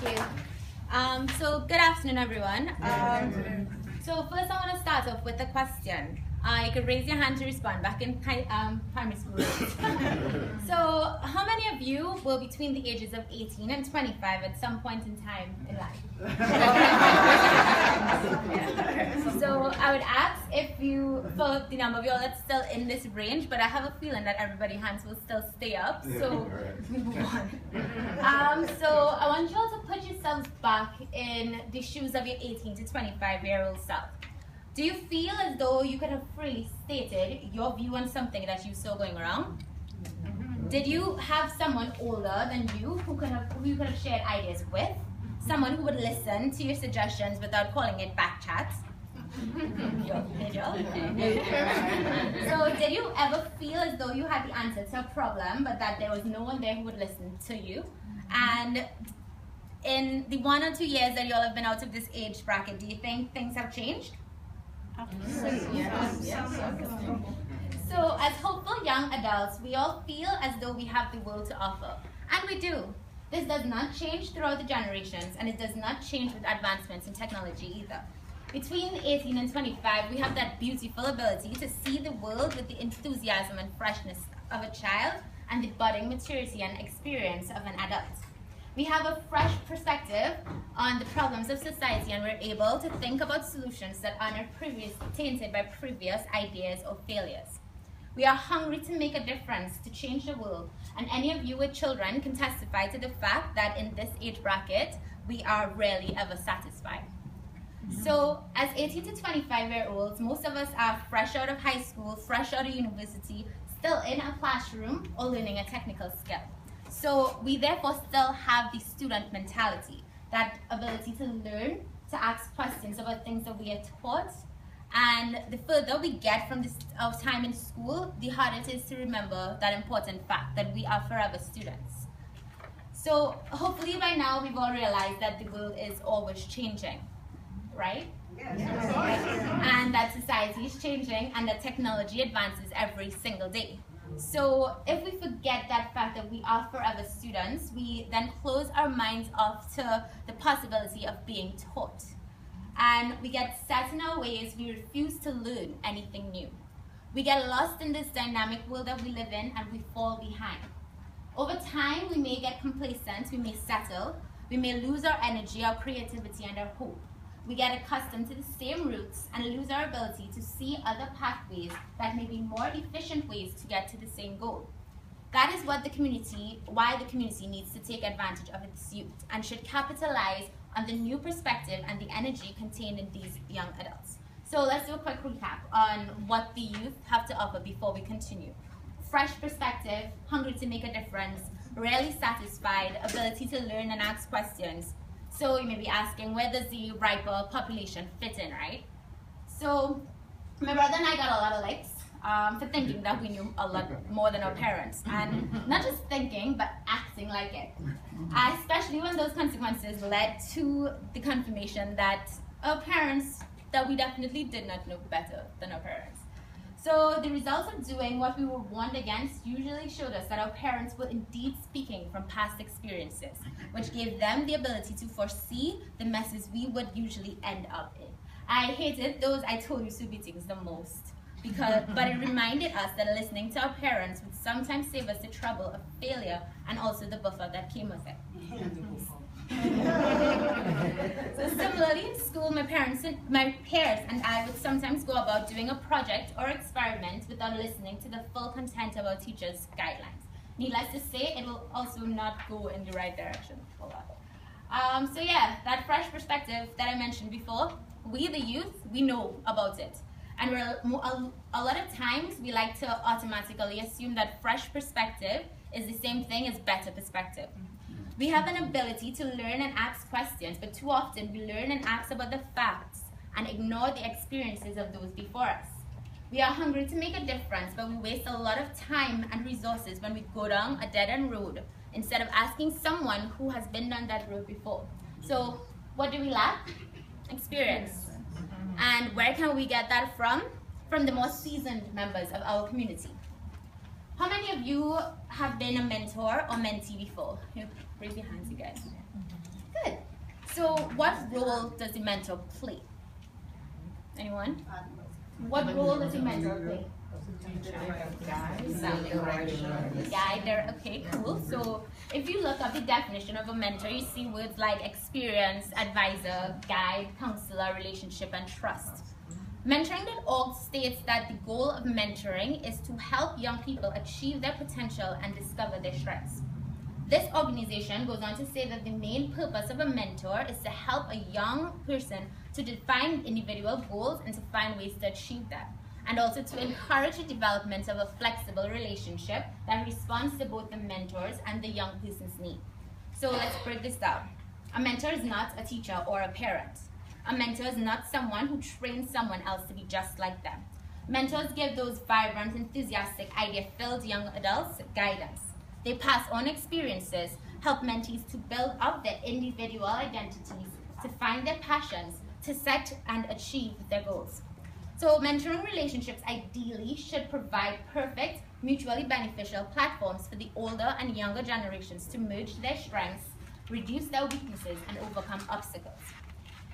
Thank you. So good afternoon, everyone. So first I want to start off with a question. You could raise your hand to respond back in primary school. So how many of you were between the ages of 18 and 25 at some point in time in life? So I would ask if you, for the number of you all that's still in this range, but I have a feeling that everybody's hands will still stay up, so we move on. So I want you all to put yourselves back in the shoes of your 18 to 25-year-old self. Do you feel as though you could have freely stated your view on something that you saw going around? Did you have someone older than you who you could have shared ideas with? Someone who would listen to your suggestions without calling it back chat? So did you ever feel as though you had the answer to a problem but that there was no one there who would listen to you? And in the 1 or 2 years that you all have been out of this age bracket, do you think things have changed? So as hopeful young adults, we all feel as though we have the world to offer. And we do. This does not change throughout the generations, and it does not change with advancements in technology either. Between 18 and 25, we have that beautiful ability to see the world with the enthusiasm and freshness of a child and the budding maturity and experience of an adult. We have a fresh perspective on the problems of society, and we're able to think about solutions that aren't tainted by previous ideas or failures. We are hungry to make a difference, to change the world, and any of you with children can testify to the fact that in this age bracket, we are rarely ever satisfied. So as 18 to 25-year-olds, most of us are fresh out of high school, fresh out of university, still in a classroom or learning a technical skill. So we therefore still have the student mentality, that ability to learn, to ask questions about things that we are taught. And the further we get from our time in school, the harder it is to remember that important fact that we are forever students. So hopefully by now we've all realized that the world is always changing, right? Yes. And that society is changing and that technology advances every single day. So if we forget that fact that we are forever students, we then close our minds off to the possibility of being taught. And we get set in our ways, we refuse to learn anything new. We get lost in this dynamic world that we live in and we fall behind. Over time, we may get complacent, we may settle, we may lose our energy, our creativity, and our hope. We get accustomed to the same routes and lose our ability to see other pathways that may be more efficient ways to get to the same goal. That is why the community needs to take advantage of its youth and should capitalize on the new perspective and the energy contained in these young adults. So let's do a quick recap on what the youth have to offer before we continue. Fresh perspective, hungry to make a difference, rarely satisfied, ability to learn and ask questions. So you may be asking, where does the riper population fit in, right? So my brother and I got a lot of likes for thinking that we knew a lot more than our parents. And not just thinking, but acting like it. Especially when those consequences led to the confirmation that our parents, that we definitely did not know better than our parents. So the results of doing what we were warned against usually showed us that our parents were indeed speaking from past experiences, which gave them the ability to foresee the messes we would usually end up in. I hated those I told you so meetings the most, but it reminded us that listening to our parents would sometimes save us the trouble of failure and also the buffer that came with it. So similarly in school, my peers and I would sometimes go about doing a project or experiment without listening to the full content of our teachers' guidelines. Needless to say, it will also not go in the right direction for that. So yeah, that fresh perspective that I mentioned before, we the youth, we know about it. And a lot of times we like to automatically assume that fresh perspective is the same thing as better perspective. We have an ability to learn and ask questions, but too often we learn and ask about the facts and ignore the experiences of those before us. We are hungry to make a difference, but we waste a lot of time and resources when we go down a dead-end road instead of asking someone who has been down that road before. So what do we lack? Experience. And where can we get that from? From the more seasoned members of our community. How many of you have been a mentor or mentee before? Raise your hands, you guys. Good. So what role does the mentor play? Anyone? What role does the mentor play? Guide, okay, cool. So if you look up the definition of a mentor, you see words like experience, advisor, guide, counselor, relationship, and trust. Mentoring.org states that the goal of mentoring is to help young people achieve their potential and discover their strengths. This organization goes on to say that the main purpose of a mentor is to help a young person to define individual goals and to find ways to achieve them, and also to encourage the development of a flexible relationship that responds to both the mentor's and the young person's need. So let's break this down. A mentor is not a teacher or a parent. A mentor is not someone who trains someone else to be just like them. Mentors give those vibrant, enthusiastic, idea-filled young adults guidance. They pass on experiences, help mentees to build up their individual identities, to find their passions, to set and achieve their goals. So mentoring relationships ideally should provide perfect, mutually beneficial platforms for the older and younger generations to merge their strengths, reduce their weaknesses, and overcome obstacles.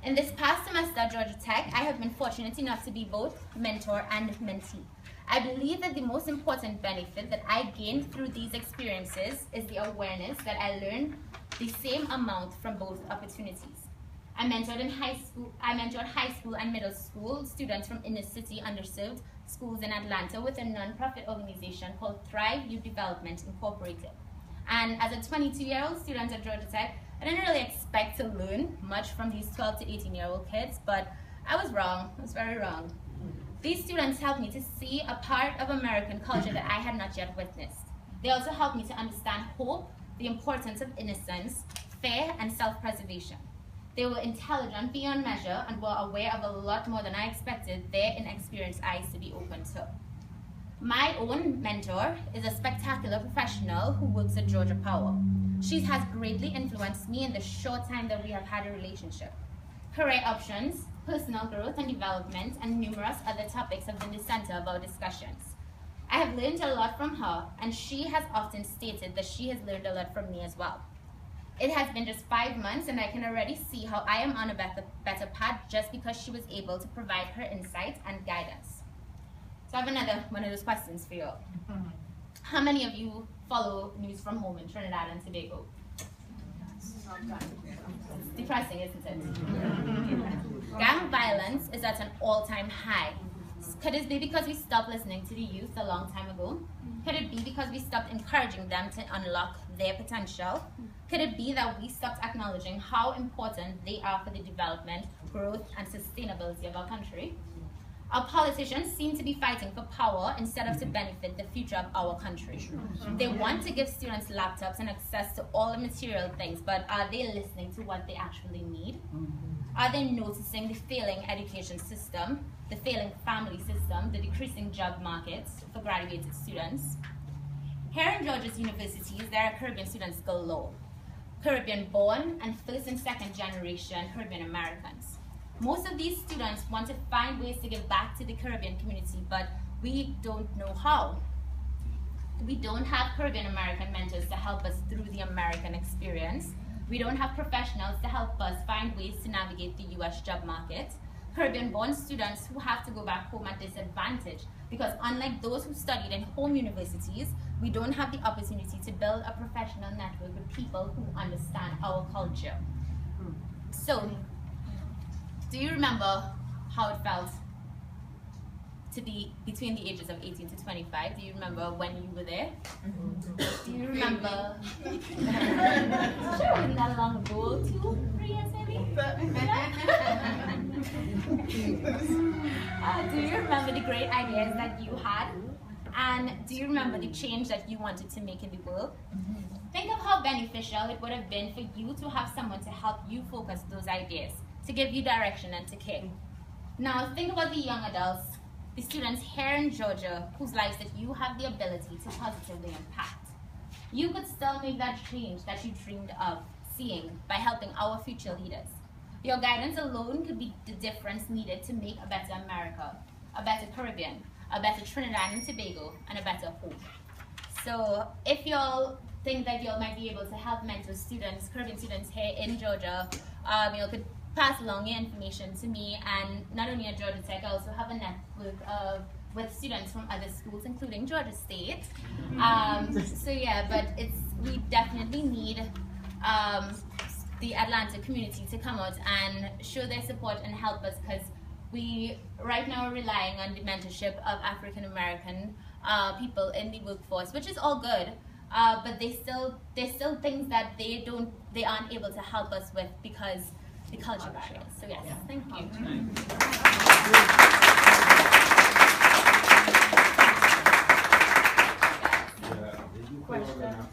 In this past semester at Georgia Tech, I have been fortunate enough to be both mentor and mentee. I believe that the most important benefit that I gained through these experiences is the awareness that I learned the same amount from both opportunities. I mentored high school and middle school students from inner city underserved schools in Atlanta with a non-profit organization called Thrive Youth Development Incorporated. And as a 22-year-old student at Georgia Tech, I didn't really expect to learn much from these 12 to 18-year-old kids, but I was wrong. I was very wrong. These students helped me to see a part of American culture that I had not yet witnessed. They also helped me to understand hope, the importance of innocence, fear, and self-preservation. They were intelligent beyond measure and were aware of a lot more than I expected their inexperienced eyes to be open to. My own mentor is a spectacular professional who works at Georgia Power. She has greatly influenced me in the short time that we have had a relationship. Career options, personal growth and development, and numerous other topics have been the center of our discussions. I have learned a lot from her, and she has often stated that she has learned a lot from me as well. It has been just 5 months, and I can already see how I am on a better path just because she was able to provide her insights and guidance. So I have another one of those questions for you. How many of you follow news from home in Trinidad and Tobago? It's depressing, isn't it? Gang violence is at an all-time high. Could it be because we stopped listening to the youth a long time ago? Could it be because we stopped encouraging them to unlock their potential? Could it be that we stopped acknowledging how important they are for the development, growth, and sustainability of our country? Our politicians seem to be fighting for power instead of to benefit the future of our country. They want to give students laptops and access to all the material things, but are they listening to what they actually need? Are they noticing the failing education system, the failing family system, the decreasing job markets for graduated students? Here in Georgia's universities, there are Caribbean students galore. Caribbean born and first and second generation Caribbean Americans. Most of these students want to find ways to give back to the Caribbean community, but we don't know how. We don't have Caribbean American mentors to help us through the American experience. We don't have professionals to help us find ways to navigate the US job market. Caribbean-born students who have to go back home at disadvantage because unlike those who studied in home universities, we don't have the opportunity to build a professional network with people who understand our culture. So, do you remember how it felt to be between the ages of 18 to 25? Do you remember when you were there? Do you remember? Sure, wasn't that long ago? 2-3 years maybe? Do you remember the great ideas that you had? And do you remember the change that you wanted to make in the world? Think of how beneficial it would have been for you to have someone to help you focus those ideas, to give you direction and to care. Now think about the young adults, the students here in Georgia whose lives that you have the ability to positively impact. You could still make that change that you dreamed of seeing by helping our future leaders. Your guidance alone could be the difference needed to make a better America, a better Caribbean, a better Trinidad and Tobago, and a better home. So if y'all think that y'all might be able to help mentor students, Caribbean students here in Georgia, could pass along your information to me. And not only at Georgia Tech, I also have a network with students from other schools, including Georgia State. So yeah, but we definitely need the Atlanta community to come out and show their support and help us, because we right now are relying on the mentorship of African American people in the workforce, which is all good. But there's still things that they aren't able to help us with because the culture barriers. So yes, thank you. Question.